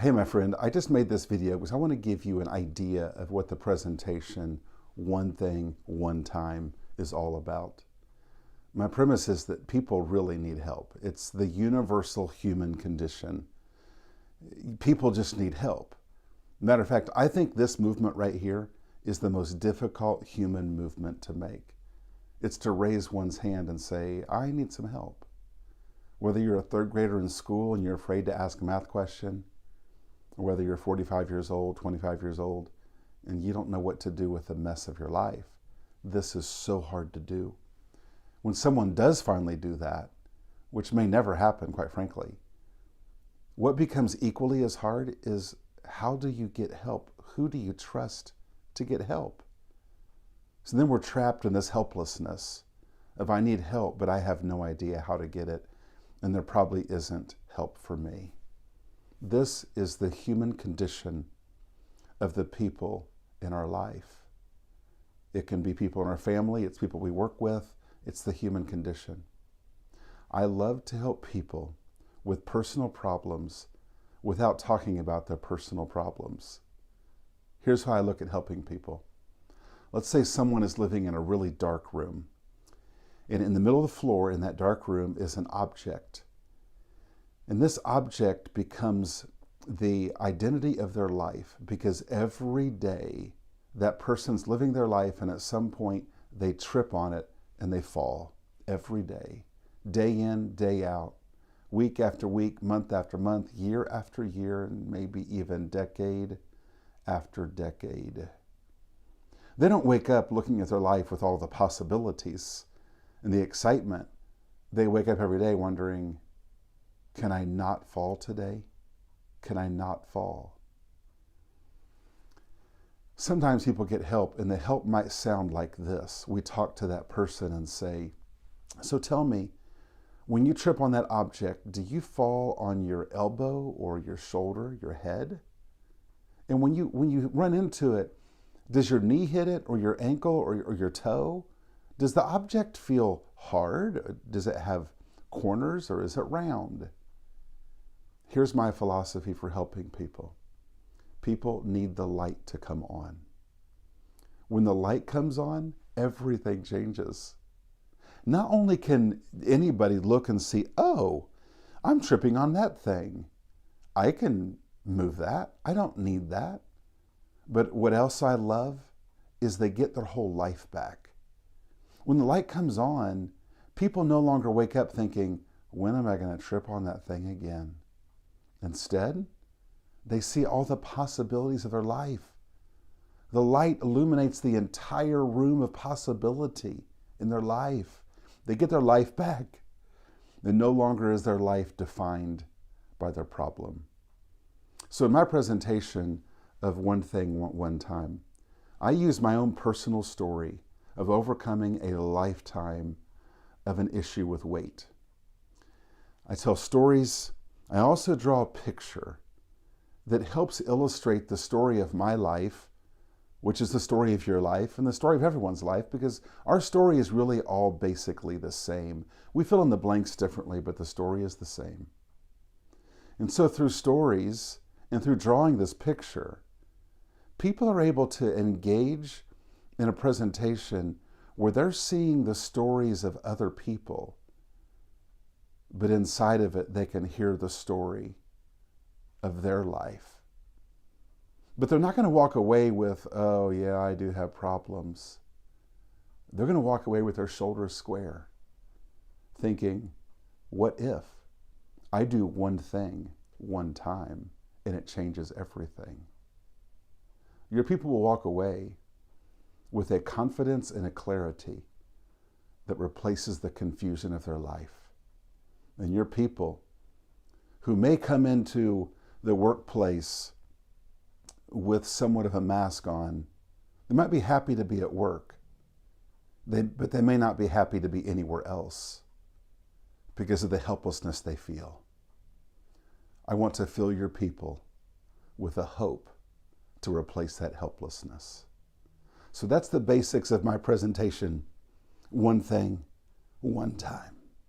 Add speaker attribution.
Speaker 1: Hey, my friend, I just made this video because I want to give you an idea of what the presentation One Thing, One Time is all about. My premise is that people really need help. It's the universal human condition. People just need help. Matter of fact, I think this movement right here is the most difficult human movement to make. It's to raise one's hand and say, I need some help. Whether you're a third grader in school and you're afraid to ask a math question, or whether you're 45 years old, 25 years old, and you don't know what to do with the mess of your life, this is so hard to do. When someone does finally do that, which may never happen, quite frankly, what becomes equally as hard is how do you get help? Who do you trust to get help? So then we're trapped in this helplessness of I need help, but I have no idea how to get it, and there probably isn't help for me. This is the human condition of the people in our life. It can be people in our family, it's people we work with, it's the human condition. I love to help people with personal problems without talking about their personal problems. Here's how I look at helping people. Let's say someone is living in a really dark room, and in the middle of the floor in that dark room is an object. And this object becomes the identity of their life because every day that person's living their life and at some point they trip on it and they fall every day in, day out, week after week, month after month, year after year, and maybe even decade after decade. They don't wake up looking at their life with all the possibilities and the excitement. They wake up every day wondering, can I not fall today? Can I not fall? Sometimes people get help, and the help might sound like this. We talk to that person and say, so tell me, when you trip on that object, do you fall on your elbow or your shoulder, your head? And when you run into it, does your knee hit it or your ankle or your toe? Does the object feel hard? Does it have corners or is it round? Here's my philosophy for helping people. People need the light to come on. When the light comes on, everything changes. Not only can anybody look and see, oh, I'm tripping on that thing. I can move that. I don't need that. But what else I love is they get their whole life back. When the light comes on, people no longer wake up thinking, when am I going to trip on that thing again? Instead, they see all the possibilities of their life. The light illuminates the entire room of possibility in their life. They get their life back. And no longer is their life defined by their problem. So in my presentation of One Thing, One Time, I use my own personal story of overcoming a lifetime of an issue with weight. I tell stories. I also draw a picture that helps illustrate the story of my life, which is the story of your life and the story of everyone's life, because our story is really all basically the same. We fill in the blanks differently, but the story is the same. And so through stories and through drawing this picture, people are able to engage in a presentation where they're seeing the stories of other people, but inside of it, they can hear the story of their life. But they're not going to walk away with, oh yeah, I do have problems. They're going to walk away with their shoulders square, thinking, what if I do one thing, one time, and it changes everything? Your people will walk away with a confidence and a clarity that replaces the confusion of their life. And your people who may come into the workplace with somewhat of a mask on, they might be happy to be at work, but they may not be happy to be anywhere else because of the helplessness they feel. I want to fill your people with a hope to replace that helplessness. So that's the basics of my presentation. One thing, one time.